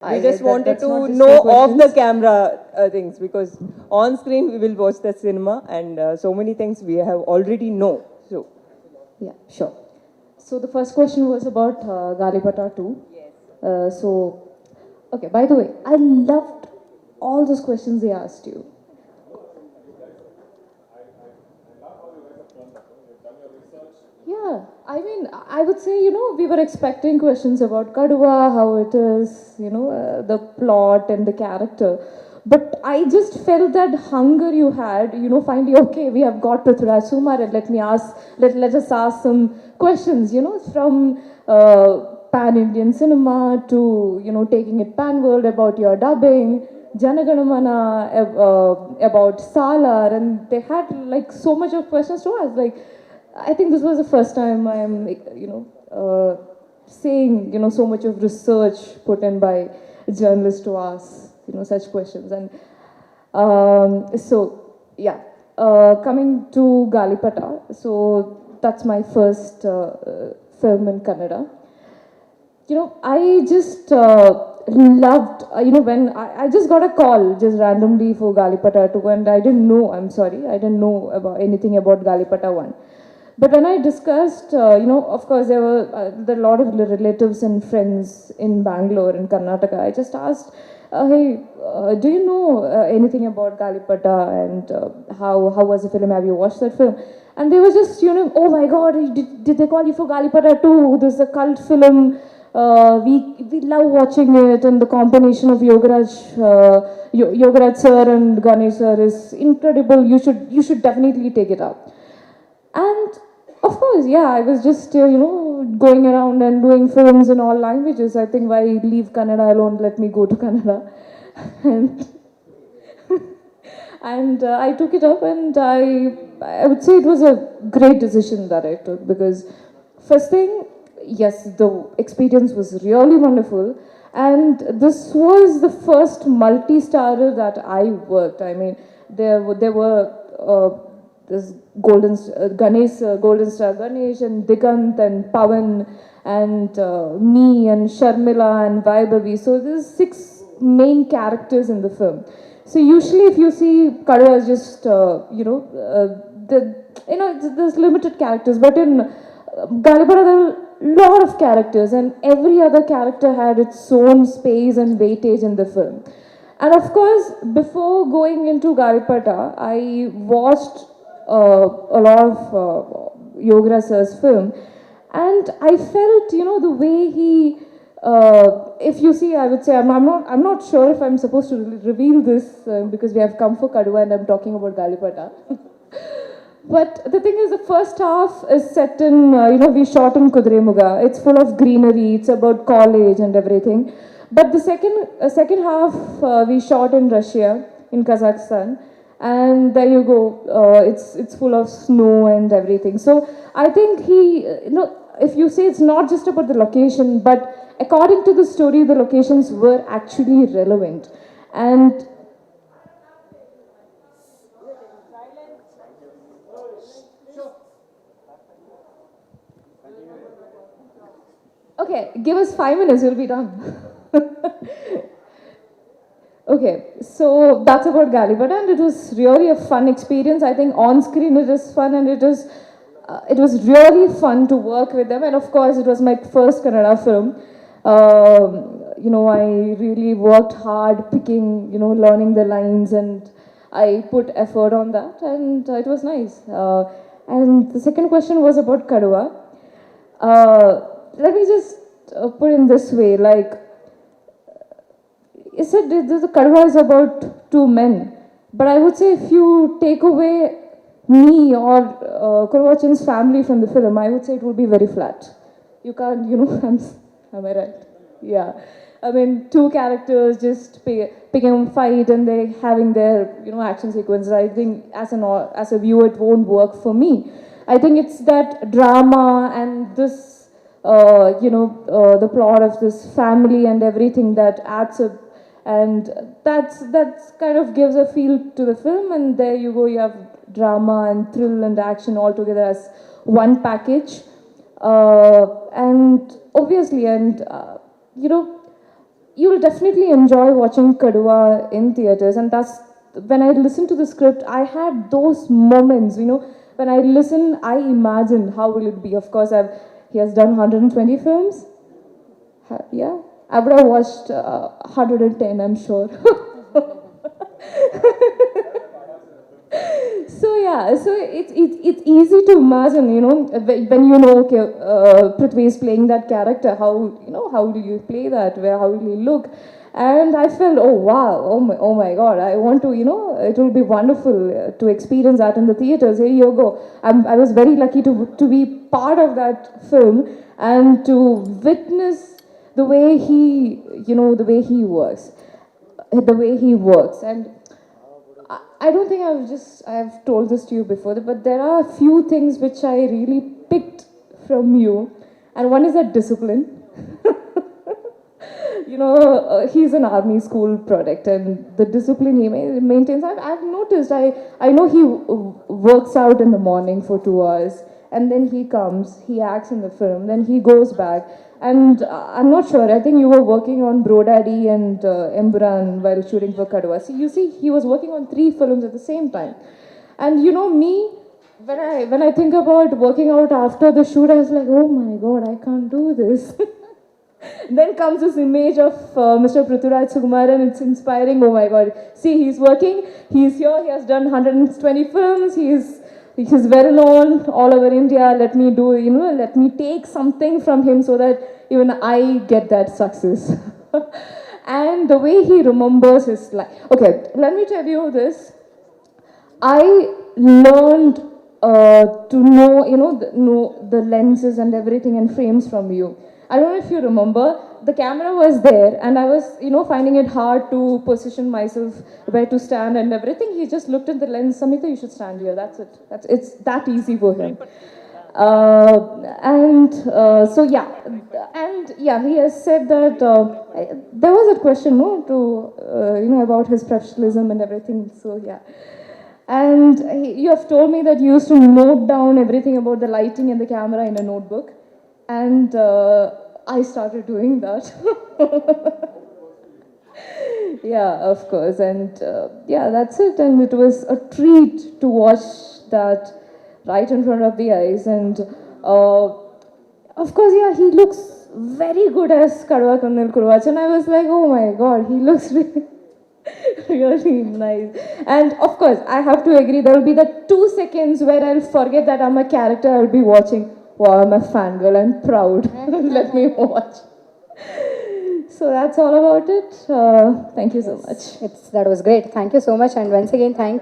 We just wanted to know off the camera things, because on screen we will watch the cinema, and so many things we have already know. So Yeah, sure. So the first question was about Pata-2. yes. Okay, by the way, I loved all those questions they asked you. Yeah, I mean, I would say, we were expecting questions about Kaduva, how it is, the plot and the character. But I just felt that hunger you had, finally, okay, we have got to Sumar, and let us ask some questions, from pan-Indian cinema to, taking it pan-world, about your dubbing, Janaganamana, about Salar, and they had like so much of questions to ask. Like, I think this was the first time I'm, seeing, so much of research put in by journalists to ask, such questions. And yeah, coming to Galipata, so that's my first film in Kannada. I just loved, when I just got a call just randomly for Galipata 2, and I didn't know, I'm sorry, I didn't know about anything about Galipata 1. But when I discussed, of course, there were a lot of relatives and friends in Bangalore, in Karnataka. I just asked, hey, do you know anything about Galipata, and how was the film? Have you watched that film? And they were just, oh my God, did they call you for Galipata 2? This is a cult film. We love watching it, and the combination of Yogaraj sir and Ganesh sir is incredible. You should definitely take it up. And of course, yeah, I was just, going around and doing films in all languages. I think why leave Kannada alone, let me go to Kannada. and I took it up, and I would say it was a great decision that I took, because first thing, yes, the experience was really wonderful. And this was the first multi-starrer that I worked. I mean, there were this Golden Star Ganesh, and Digant and Pawan, and me and Sharmila and Vaibhavi. So there's 6 main characters in the film. So usually if you see Kaduva is just, there's limited characters, but in Galipata there were a lot of characters, and every other character had its own space and weightage in the film. And of course, before going into Galipata, I watched a lot of Yogaraj sir's film, and I felt, the way he, if you see, I would say, I'm not sure if I'm supposed to reveal this because we have come for Kaduva and I'm talking about Galipata. But the thing is, the first half is set in, we shot in Kudremuga. It's full of greenery. It's about college and everything. But the second half, we shot in Russia, in Kazakhstan. And there you go, it's full of snow and everything. So I think if you say it's not just about the location, but according to the story, the locations were actually relevant. And okay, give us 5 minutes, we'll be done. Okay, so that's about Galipata, and it was really a fun experience. I think on screen it is fun, and it was really fun to work with them. And of course, it was my first Kannada film. I really worked hard picking, learning the lines, and I put effort on that, and it was nice. And the second question was about Kaduva. Let me just put in this way, like, is it the Kaduva is about 2 men, but I would say if you take away me or Kurvachan's family from the film, I would say it would be very flat. You can't, am I right? Yeah. I mean, 2 characters just picking a fight and they having their, action sequences. I think as a viewer, it won't work for me. I think it's that drama and this, the plot of this family and everything that adds up. And that's kind of gives a feel to the film, and there you go, you have drama and thrill and action all together as one package. And obviously, and you will definitely enjoy watching Kaduva in theaters, and that's when I listened to the script, I had those moments, you know, when I listen, I imagine how will it be. Of course, he has done 120 films. Yeah, I would have watched 110, I'm sure. So yeah, so it's easy to imagine, you know, when you know, okay, Prithvi is playing that character, how, you know, how do you play that, how will he look? And I felt, oh wow, oh my god, I want to, you know, it will be wonderful to experience that in the theaters. Here you go. I was very lucky to be part of that film and to witness the way he, you know, the way he works. And I don't think I've told this to you before, but there are a few things which I really picked from you, and one is that discipline. You know, he's an army school product, and the discipline he maintains, I've noticed. I know he works out in the morning for 2 hours, and then he comes, he acts in the film, then he goes back. And I'm not sure, I think you were working on Bro Daddy and Emburan while shooting for Kaduva. So you see, he was working on 3 films at the same time. And you know me, when I think about working out after the shoot, I was like, oh my god, I can't do this. Then comes this image of Mr. Prithviraj Sukumar, and it's inspiring. Oh my god, see, he's working, he's here, he has done 120 films, he's well known all over India. Let me do, you know, let me take something from him so that even I get that success. And the way he remembers his life. Okay, let me tell you this. I learned to know, you know, the lenses and everything and frames from you. I don't know if you remember, the camera was there and I was, you know, finding it hard to position myself where to stand and everything. He just looked at the lens, Samita, you should stand here, that's it. It's that easy for him. So yeah, and yeah, he has said that, there was a question, no, to, you know, about his professionalism and everything, so yeah. And you have told me that you used to note down everything about the lighting and the camera in a notebook. And I started doing that. Yeah, of course. And yeah, that's it. And it was a treat to watch that right in front of the eyes. And of course, yeah, he looks very good as Kaduva Kannadal Kuruvach. And I was like, oh my god, he looks really, really nice. And of course, I have to agree, there will be the 2 seconds where I'll forget that I'm a character, I'll be watching. Wow, I'm a fangirl, I'm proud. Let me watch. So that's all about it. Thank you so much. That was great. Thank you so much. And once again, thank